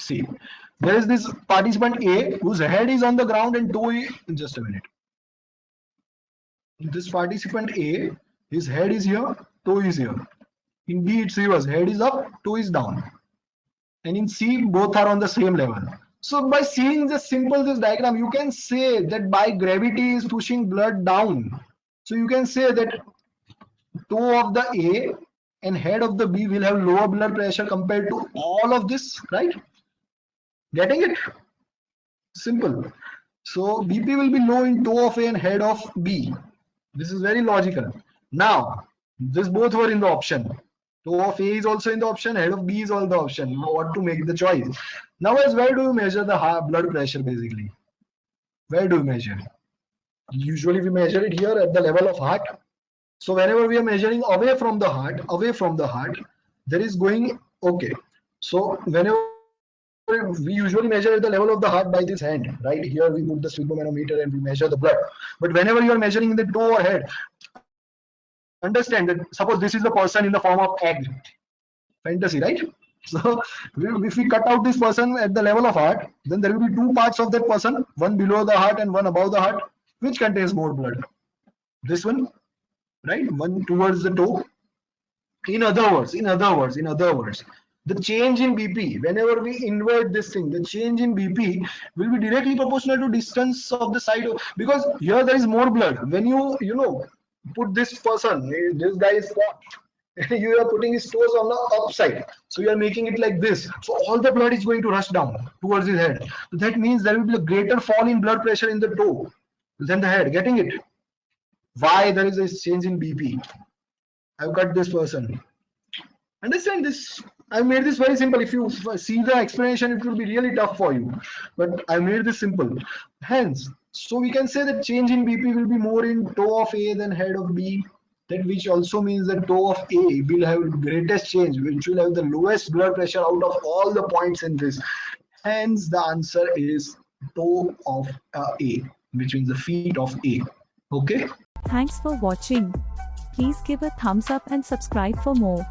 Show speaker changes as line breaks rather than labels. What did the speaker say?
See, there is this participant A whose head is on the ground and toe is, just a minute. This participant A, his head is here, toe is here. In B, it's reverse. Head is up, toe is down. And in C, both are on the same level. So by seeing this diagram, you can say that by gravity is pushing blood down. So you can say that toe of the A and head of the B will have lower blood pressure compared to all of this, right? Getting it? Simple. So BP will be low in toe of A and head of B. This is very logical. Now, this both were in the option. Toe of A is also in the option, head of B is also the option. You know what to make the choice. Now, where do you measure the blood pressure basically? Where do you measure? Usually we measure it here at the level of heart. So whenever we are measuring away from the heart, there is going, okay. So whenever we usually measure at the level of the heart by this hand, right? Here we put the sphygmomanometer and we measure the blood. But whenever you are measuring in the toe or head, understand that suppose this is the person in the form of egg. Fantasy, right? So if we cut out this person at the level of heart, then there will be two parts of that person, one below the heart and one above the heart. Which contains more blood? This one, right? One towards the toe. In other words, the change in BP, whenever we invert this thing, the change in BP will be directly proportional to distance of the side of, because here there is more blood. When you put this person, this guy is you are putting his toes on the upside, so you are making it like this, so all the blood is going to rush down towards his head. So that means there will be a greater fall in blood pressure in the toe than the head. Getting it? Why there is a change in BP? I've cut this person. Understand this? I made this very simple. If you see the explanation, it will be really tough for you, but I made this simple. Hence, so we can say that change in BP will be more in toe of A than head of B. That which also means that toe of A will have greatest change, which will have the lowest blood pressure out of all the points in this. Hence, the answer is toe of A, which means the feet of A. Okay.
Thanks for watching. Please give a thumbs up and subscribe for more.